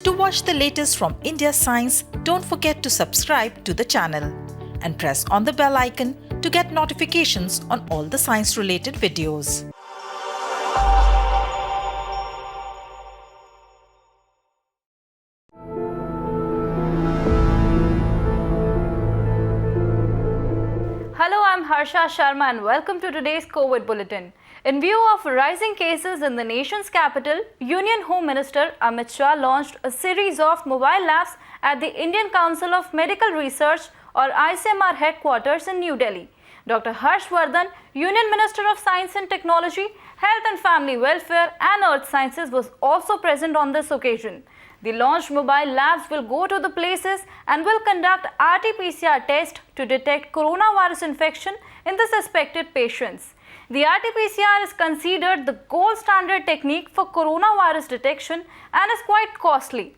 To watch the latest from India Science, don't forget to subscribe to the channel and press on the bell icon to get notifications on all the science-related videos. Hello, I'm Harsha Sharma and welcome to today's COVID Bulletin. In view of rising cases in the nation's capital, Union Home Minister Amit Shah launched a series of mobile labs at the Indian Council of Medical Research or ICMR headquarters in New Delhi. Dr. Harsh Vardhan, Union Minister of Science and Technology, Health and Family Welfare and Earth Sciences was also present on this occasion. The launched mobile labs will go to the places and will conduct RT-PCR test to detect coronavirus infection in the suspected patients. The RT-PCR is considered the gold standard technique for coronavirus detection and is quite costly.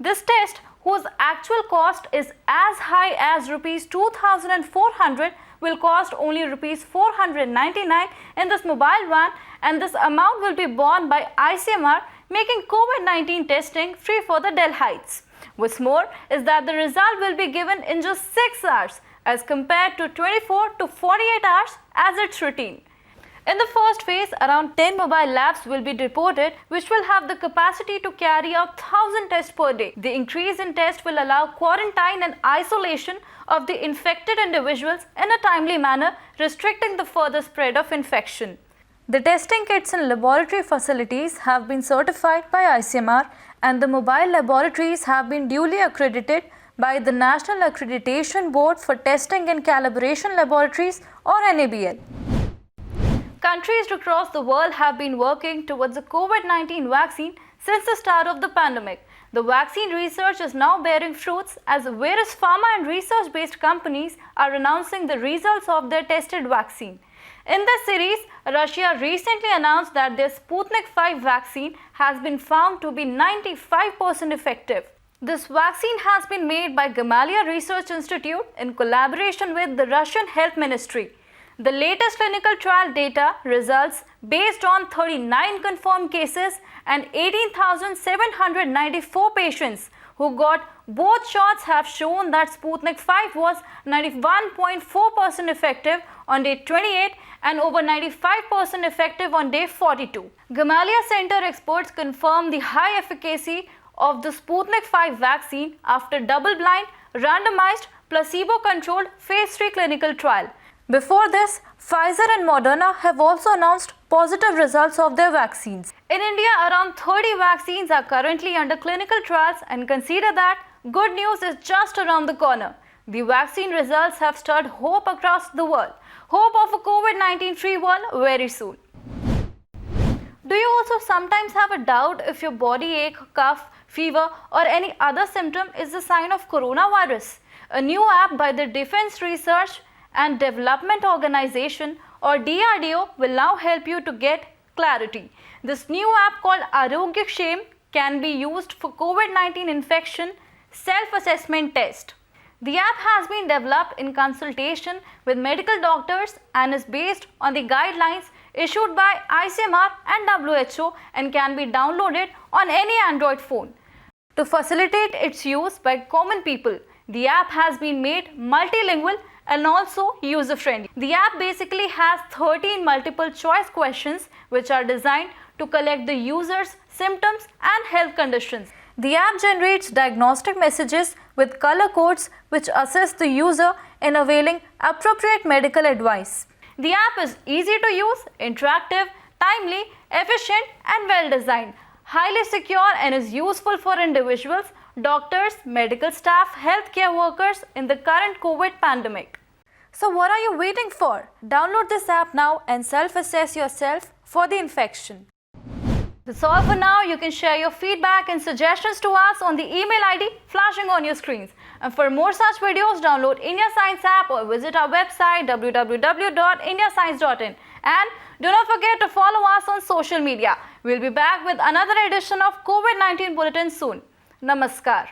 This test, whose actual cost is as high as Rs 2,400, will cost only Rs 499 in this mobile van, and this amount will be borne by ICMR, making COVID-19 testing free for the Delhiites. What's more is that the result will be given in just 6 hours as compared to 24 to 48 hours as its routine. In the first phase, around 10 mobile labs will be deployed, which will have the capacity to carry out 1,000 tests per day. The increase in tests will allow quarantine and isolation of the infected individuals in a timely manner, restricting the further spread of infection. The testing kits and laboratory facilities have been certified by ICMR, and the mobile laboratories have been duly accredited by the National Accreditation Board for Testing and Calibration Laboratories or NABL. Countries across the world have been working towards a COVID-19 vaccine since the start of the pandemic. The vaccine research is now bearing fruits as various pharma and research-based companies are announcing the results of their tested vaccine. In this series, Russia recently announced that their Sputnik V vaccine has been found to be 95% effective. This vaccine has been made by Gamaleya Research Institute in collaboration with the Russian Health Ministry. The latest clinical trial data results based on 39 confirmed cases and 18,794 patients who got both shots have shown that Sputnik V was 91.4% effective on day 28 and over 95% effective on day 42. Gamaleya Center experts confirmed the high efficacy of the Sputnik V vaccine after double-blind, randomized, placebo-controlled phase 3 clinical trial. Before this, Pfizer and Moderna have also announced positive results of their vaccines. In India, around 30 vaccines are currently under clinical trials, and consider that good news is just around the corner. The vaccine results have stirred hope across the world. Hope of a COVID-19 free world very soon. Do you also sometimes have a doubt if your body ache, cough, fever or any other symptom is a sign of coronavirus? A new app by the Defense Research and Development Organization or DRDO will now help you to get clarity. This new app called Aarogyakshem can be used for COVID-19 infection self-assessment test. The app has been developed in consultation with medical doctors and is based on the guidelines issued by ICMR and WHO and can be downloaded on any Android phone. To facilitate its use by common people, the app has been made multilingual and also user-friendly. The app basically has 13 multiple choice questions which are designed to collect the user's symptoms and health conditions. The app generates diagnostic messages with color codes which assist the user in availing appropriate medical advice. The app is easy to use, interactive, timely, efficient and well designed, highly secure and is useful for individuals, doctors, medical staff, healthcare workers in the current COVID pandemic. So what are you waiting for? Download this app now and self-assess yourself for the infection. That's all for now. You can share your feedback and suggestions to us on the email ID flashing on your screens. And for more such videos, download India Science app or visit our website www.indiascience.in. And do not forget to follow us on social media. We'll be back with another edition of COVID-19 Bulletin soon. Namaskar.